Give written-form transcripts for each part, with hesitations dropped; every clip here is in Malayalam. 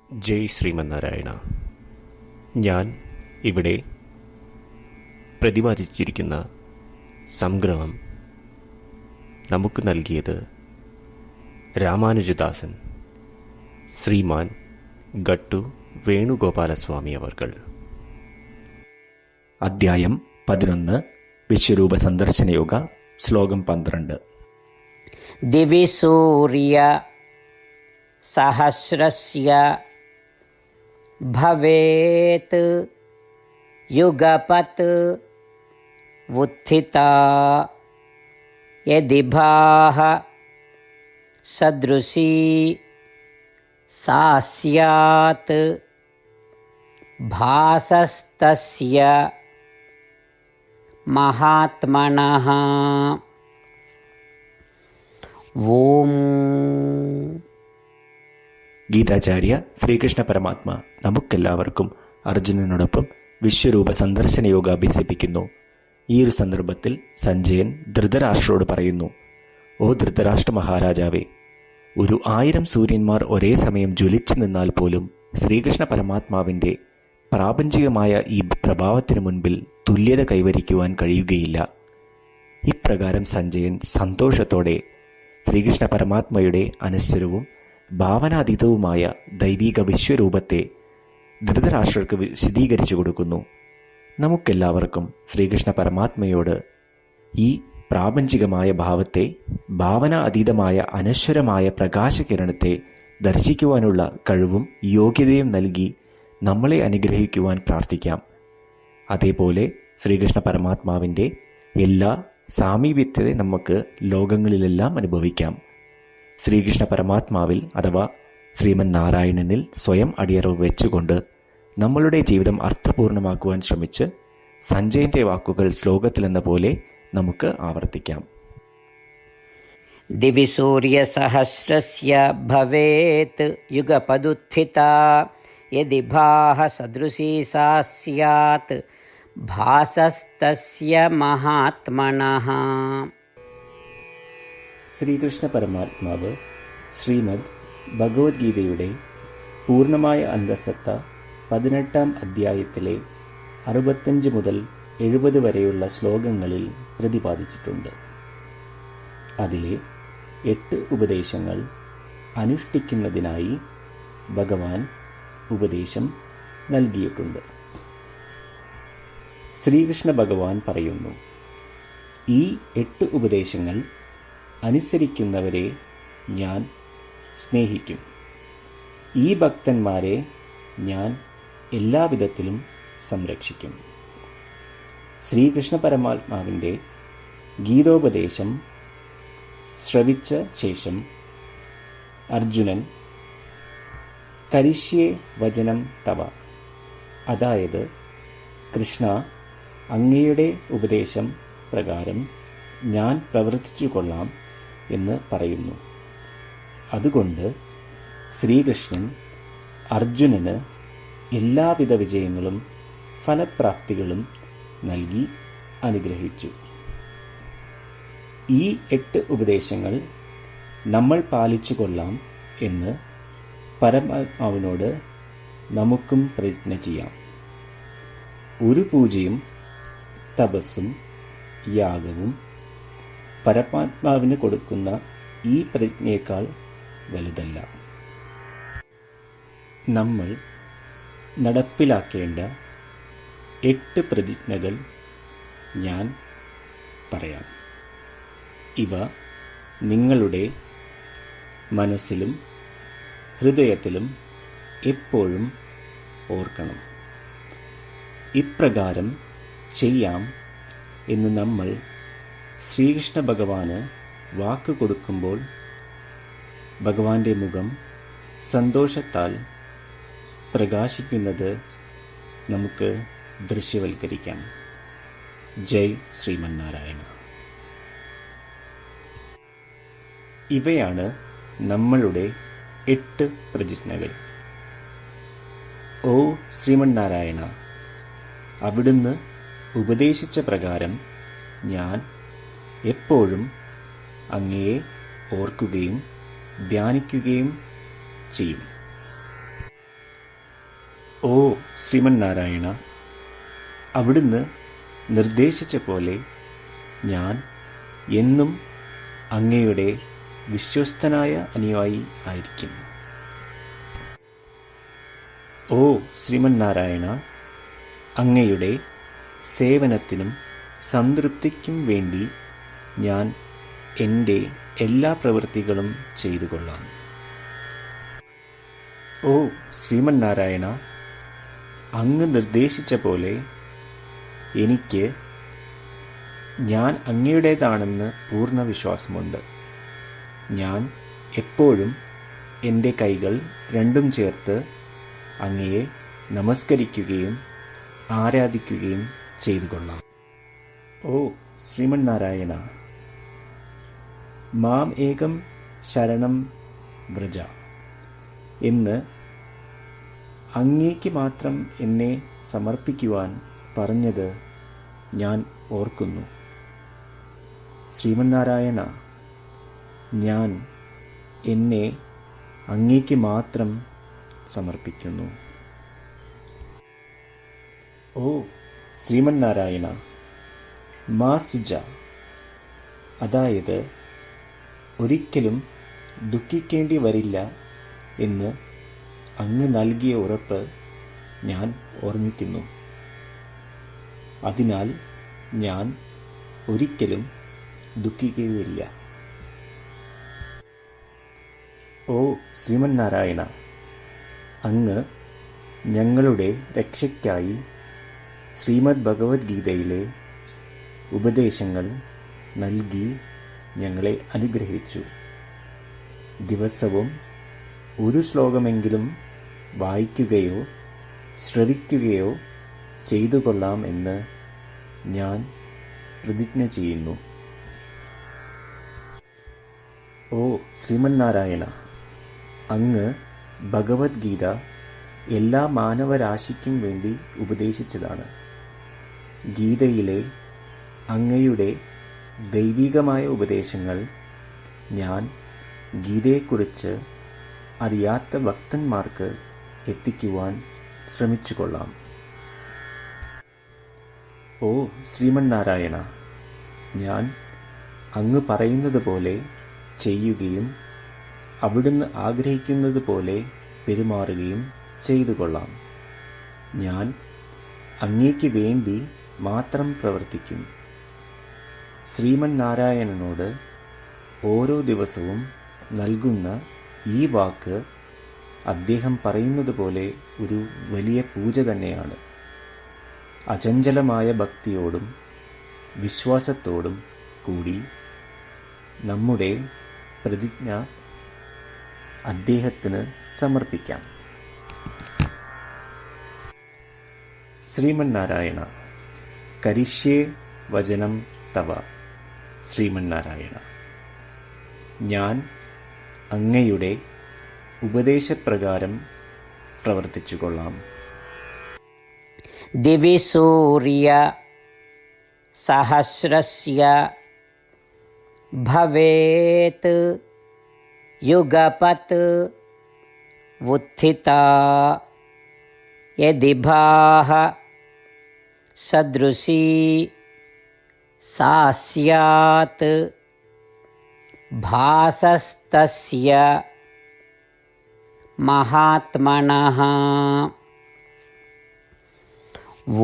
ജയ് ശ്രീമന്നാരായണ. ഞാൻ ഇവിടെ പ്രതിപാദിച്ചിരിക്കുന്ന സംഗ്രഹം നമുക്ക് നൽകിയത് രാമാനുജദാസൻ ശ്രീമാൻ ഗട്ടു വേണുഗോപാലസ്വാമി അവർകൾ. അധ്യായം 11 വിശ്വരൂപ സന്ദർശനയോഗ. ശ്ലോകം 12. ദിവി സൂര്യ സഹസ്രസ്യ ഭവേത് യുഗപത് വുത്ഥിതാ യദി ഭാഃ സദൃശീ സാ സ്യാത് ഭാസസ്തസ്യ മഹാത്മനഃ. ഓം. ഗീതാചാര്യ ശ്രീകൃഷ്ണ പരമാത്മ നമുക്കെല്ലാവർക്കും അർജുനനോടൊപ്പം വിശ്വരൂപ സന്ദർശന യോഗ അഭ്യസിപ്പിക്കുന്നു. ഈ ഒരു സന്ദർഭത്തിൽ സഞ്ജയൻ ധൃതരാഷ്ട്രോട് പറയുന്നു: ഓ ധൃതരാഷ്ട്ര മഹാരാജാവേ, 1000 സൂര്യന്മാർ ഒരേ സമയം ജ്വലിച്ചു നിന്നാൽ പോലും ശ്രീകൃഷ്ണ പരമാത്മാവിൻ്റെ പ്രാപഞ്ചികമായ ഈ പ്രഭാവത്തിനു മുൻപിൽ തുല്യത കൈവരിക്കുവാൻ കഴിയുകയില്ല. ഇപ്രകാരം സഞ്ജയൻ സന്തോഷത്തോടെ ശ്രീകൃഷ്ണ പരമാത്മയുടെ അനശ്വരവും ഭാവനാതീതവുമായ ദൈവിക വിശ്വരൂപത്തെ ധൃതരാഷ്ട്രർക്ക് വിശദീകരിച്ചു കൊടുക്കുന്നു. നമുക്കെല്ലാവർക്കും ശ്രീകൃഷ്ണ പരമാത്മയോട് ഈ പ്രാപഞ്ചികമായ ഭാവത്തെ, ഭാവന അതീതമായ അനശ്വരമായ പ്രകാശകിരണത്തെ ദർശിക്കുവാനുള്ള കഴിവും യോഗ്യതയും നൽകി നമ്മളെ അനുഗ്രഹിക്കുവാൻ പ്രാർത്ഥിക്കാം. അതേപോലെ ശ്രീകൃഷ്ണ പരമാത്മാവിൻ്റെ എല്ലാ സാമീപ്യത്തെ നമുക്ക് ലോകങ്ങളിലെല്ലാം അനുഭവിക്കാം. ശ്രീകൃഷ്ണ പരമാത്മാവിൽ അഥവാ ശ്രീമൻ നാരായണനിൽ സ്വയം അടിയറവ് വെച്ചുകൊണ്ട് നമ്മളുടെ ജീവിതം അർത്ഥപൂർണമാക്കുവാൻ ശ്രമിച്ച് സഞ്ജയൻ്റെ വാക്കുകൾ ശ്ലോകത്തിലെന്ന പോലെ നമുക്ക് ആവർത്തിക്കാം. ദിവി സൂര്യ സഹസ്രസ്യ ഭവേത് യുഗപദുത്ഥിതാ യദി ഭാഃ സദൃശീ സാ സ്യാത് ഭാസസ്തസ്യ മഹാത്മനഃ. ശ്രീകൃഷ്ണ പരമാത്മാവ് ശ്രീമദ് ഭഗവത്ഗീതയുടെ പൂർണ്ണമായ അന്തഃസത്ത 18-ാം അധ്യായത്തിലെ 65 മുതൽ 70 വരെയുള്ള ശ്ലോകങ്ങളിൽ പ്രതിപാദിച്ചിട്ടുണ്ട്. അതിലെ 8 ഉപദേശങ്ങൾ അനുഷ്ഠിക്കുന്നതിനായി ഭഗവാൻ ഉപദേശം നൽകിയിട്ടുണ്ട്. ശ്രീകൃഷ്ണ ഭഗവാൻ പറയുന്നു: ഈ 8 ഉപദേശങ്ങൾ അനുസരിക്കുന്നവരെ ഞാൻ സ്നേഹിക്കും. ഈ ഭക്തന്മാരെ ഞാൻ എല്ലാവിധത്തിലും സംരക്ഷിക്കും. ശ്രീകൃഷ്ണ പരമാത്മാവിൻ്റെ ഗീതോപദേശം ശ്രവിച്ച ശേഷം അർജുനൻ കരിഷ്യേ വചനം തവ, അതായത് കൃഷ്ണ, അങ്ങയുടെ ഉപദേശം പ്രകാരം ഞാൻ പ്രവർത്തിച്ചു കൊള്ളാം എന്ന് പറയുന്നു. അതുകൊണ്ട് ശ്രീകൃഷ്ണൻ അർജുനന് എല്ലാവിധ വിജയങ്ങളും ഫലപ്രാപ്തികളും നൽകി അനുഗ്രഹിച്ചു. ഈ 8 ഉപദേശങ്ങൾ നമ്മൾ പാലിച്ചു കൊള്ളാം എന്ന് പരമാത്മാവിനോട് നമുക്കും പ്രതിജ്ഞ ചെയ്യാം. ഒരു പൂജയും തപസ്സും യാഗവും പരമാത്മാവിന് കൊടുക്കുന്ന ഈ പ്രതിജ്ഞയേക്കാൾ വലുതല്ല. നമ്മൾ നടപ്പിലാക്കേണ്ട 8 പ്രതിജ്ഞകൾ ഞാൻ പറയാം. ഇവ നിങ്ങളുടെ മനസ്സിലും ഹൃദയത്തിലും എപ്പോഴും ഓർക്കണം. ഇപ്രകാരം ചെയ്യാം എന്ന് നമ്മൾ ശ്രീകൃഷ്ണ ഭഗവാന് വാക്ക് കൊടുക്കുമ്പോൾ ഭഗവാന്റെ മുഖം സന്തോഷത്താൽ പ്രകാശിക്കുന്നത് നമുക്ക് ദൃശ്യവൽക്കരിക്കാം. ജയ് ശ്രീമന്നാരായണ. ഇവയാണ് നമ്മളുടെ 8 പ്രതിജ്ഞകൾ. ഓ ശ്രീമന്നാരായണ, അവിടുന്ന് ഉപദേശിച്ച പ്രകാരം ഞാൻ എപ്പോഴും അങ്ങയെ ഓർക്കുകയും ധ്യാനിക്കുകയും ചെയ്യും. ഓ ശ്രീമന്നാരായണ, അവിടുന്ന് നിർദ്ദേശിച്ച പോലെ ഞാൻ എന്നും അങ്ങയുടെ വിശ്വസ്തനായ അനുയായി ആയിരിക്കും. ഓ ശ്രീമന്നാരായണ, അങ്ങയുടെ സേവനത്തിനും സംതൃപ്തിക്കും വേണ്ടി ഞാൻ എൻ്റെ എല്ലാ പ്രവൃത്തികളും ചെയ്തു കൊള്ളാം. ഓ ശ്രീമന്നാരായണ, അങ്ങ് നിർദ്ദേശിച്ച പോലെ എനിക്ക് ഞാൻ അങ്ങയുടേതാണെന്ന് പൂർണ്ണ വിശ്വാസമുണ്ട്. ഞാൻ എപ്പോഴും എൻ്റെ കൈകൾ രണ്ടും ചേർത്ത് അങ്ങയെ നമസ്കരിക്കുകയും ആരാധിക്കുകയും ചെയ്തു കൊള്ളാം. ഓ ശ്രീമന്നാരായണ, മാം ഏകം ശരണം വ്രജ എന്ന് അങ്ങേക്ക് മാത്രം എന്നെ സമർപ്പിക്കുവാൻ പറഞ്ഞത് ഞാൻ ഓർക്കുന്നു. ശ്രീമന്നാരായണ, ഞാൻ എന്നെ അങ്ങേക്ക് മാത്രം സമർപ്പിക്കുന്നു. ഓ ശ്രീമന്നാരായണ, മാ സുജ, അതായത് ഒരിക്കലും ദുഃഖിക്കേണ്ടി വരില്ല എന്ന് അങ്ങ് നൽകിയ ഉറപ്പ് ഞാൻ ഓർമ്മിക്കുന്നു. അതിനാൽ ഞാൻ ഒരിക്കലും ദുഃഖിക്കുകയില്ല. ഓ ശ്രീമന്നാരായണ, അങ്ങ് ഞങ്ങളുടെ രക്ഷയ്ക്കായി ശ്രീമദ് ഭഗവത്ഗീതയിലെ ഉപദേശങ്ങൾ നൽകി ഞങ്ങളെ അനുഗ്രഹിച്ചു. ദിവസവും ഒരു ശ്ലോകമെങ്കിലും വായിക്കുകയോ ശ്രവിക്കുകയോ ചെയ്തു കൊള്ളാം എന്ന് ഞാൻ പ്രതിജ്ഞ ചെയ്യുന്നു. ഓ ശ്രീമന്നാരായണ, അങ്ങ് ഭഗവത്ഗീത എല്ലാ മാനവരാശിക്കും വേണ്ടി ഉപദേശിച്ചതാണ്. ഗീതയിലെ അങ്ങയുടെ ദൈവികമായ ഉപദേശങ്ങൾ ഞാൻ ഗീതയെക്കുറിച്ച് അറിയാത്ത ഭക്തന്മാർക്ക് എത്തിക്കുവാൻ ശ്രമിച്ചു കൊള്ളാം. ഓ ശ്രീമന്നാരായണ, ഞാൻ അങ്ങ് പറയുന്നത് പോലെ ചെയ്യുകയും അവിടുന്ന് ആഗ്രഹിക്കുന്നത് പോലെ പെരുമാറുകയും ചെയ്തു കൊള്ളാം. ഞാൻ അങ്ങേക്ക് വേണ്ടി മാത്രം പ്രവർത്തിക്കും. ശ്രീമന്നാരായണനോട് ഓരോ ദിവസവും നൽകുന്ന ഈ വാക്ക് അദ്ദേഹം പറയുന്നത് പോലെ ഒരു വലിയ പൂജ തന്നെയാണ്. അചഞ്ചലമായ ഭക്തിയോടും വിശ്വാസത്തോടും കൂടി നമ്മുടെ പ്രതിജ്ഞ അദ്ദേഹത്തിന് സമർപ്പിക്കാം. ശ്രീമന്നാരായണ, കരിഷ്യേ വചനം തവ. ശ്രീമന്നാരായണ, ഞാൻ അങ്ങയുടെ ഉപദേശപ്രകാരം പ്രവർത്തിച്ചു കൊള്ളാം. ദിവി സൂര്യ സഹസ്രസ്യ ഭവേത് യുഗപത് ഉത്ഥിതാ യദി ഭാഃ സദൃശീ സാ സ്യാത് ഭാസസ്തസ്യ മഹാത്മനഃ.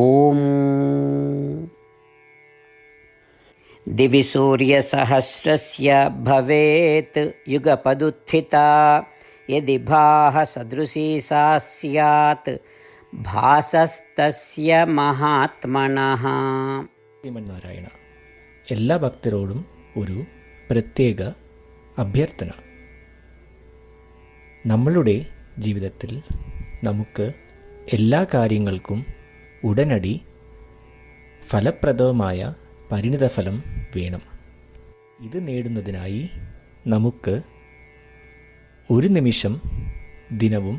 ഓം ദിവി സൂര്യസഹസ്രസ്യ ഭവേത് യുഗപദുത്ഥിതാ യദി ഭാഃ സദൃശീ സാ സ്യാത് ഭാസസ്തസ്യ മഹാത്മനഃ. ശ്രീമന്നാരായണ, എല്ലാ ഭക്തരോടും ഒരു പ്രത്യേക അഭ്യർത്ഥന. നമ്മളുടെ ജീവിതത്തിൽ നമുക്ക് എല്ലാ കാര്യങ്ങൾക്കും ഉടനടി ഫലപ്രദമായ പരിണിതഫലം വേണം. ഇത് നേടുന്നതിനായി നമുക്ക് ഒരു നിമിഷം ദിനവും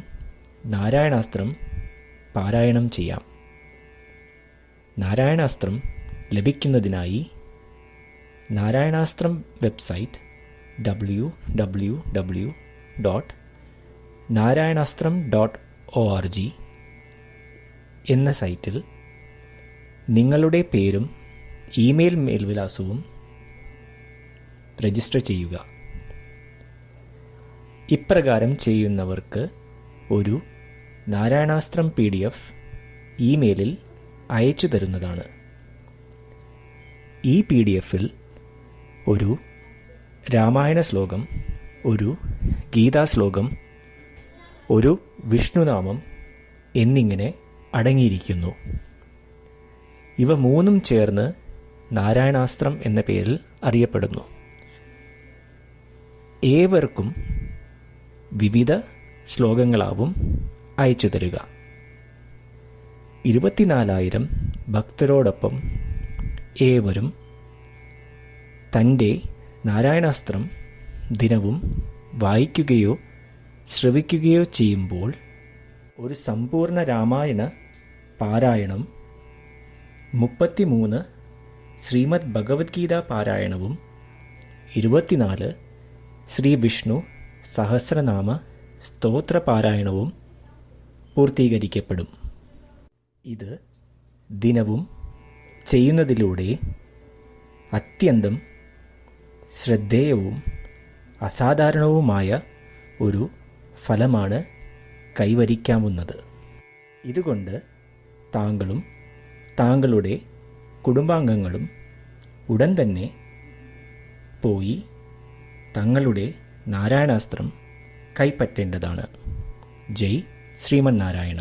നാരായണാസ്ത്രം പാരായണം ചെയ്യാം. നാരായണാസ്ത്രം ലഭിക്കുന്നതിനായി നാരായണാസ്ത്രം വെബ്സൈറ്റ് www.narayanastram.org എന്ന സൈറ്റിൽ നിങ്ങളുടെ പേരും ഇമെയിൽ മേൽവിലാസവും രജിസ്റ്റർ ചെയ്യുക. ഇപ്രകാരം ചെയ്യുന്നവർക്ക് ഒരു നാരായണാസ്ത്രം PDF ഇമെയിലിൽ അയച്ചു തരുന്നതാണ്. ഈ PDF-ൽ ഒരു രാമായണ ശ്ലോകം, ഒരു ഗീതാശ്ലോകം, ഒരു വിഷ്ണുനാമം എന്നിങ്ങനെ അടങ്ങിയിരിക്കുന്നു. ഇവ മൂന്നും ചേർന്ന് നാരായണാസ്ത്രം എന്ന പേരിൽ അറിയപ്പെടുന്നു. ഏവർക്കും വിവിധ ശ്ലോകങ്ങളാവും അയച്ചു തരിക. 24,000 ഭക്തരോടൊപ്പം ഏവരും തൻ്റെ നാരായണാസ്ത്രം ദിനവും വായിക്കുകയോ ശ്രവിക്കുകയോ ചെയ്യുമ്പോൾ ഒരു സമ്പൂർണ്ണ രാമായണ പാരായണം, 33 ശ്രീമദ് ഭഗവത്ഗീത പാരായണവും 24 ശ്രീ വിഷ്ണു സഹസ്രനാമ സ്തോത്ര പാരായണവും പൂർത്തീകരിക്കപ്പെടും. ഇത് ദിനവും ചെയ്യുന്നതിലൂടെ അത്യന്തം ശ്രദ്ധേയവും അസാധാരണവുമായ ഒരു ഫലമാണ് കൈവരിക്കാവുന്നത്. ഇതുകൊണ്ട് താങ്കളും താങ്കളുടെ കുടുംബാംഗങ്ങളും ഉടൻ തന്നെ പോയി തങ്ങളുടെ നാരായണാസ്ത്രം കൈപ്പറ്റേണ്ടതാണ്. ജയ് ശ്രീമന്നാരായണ.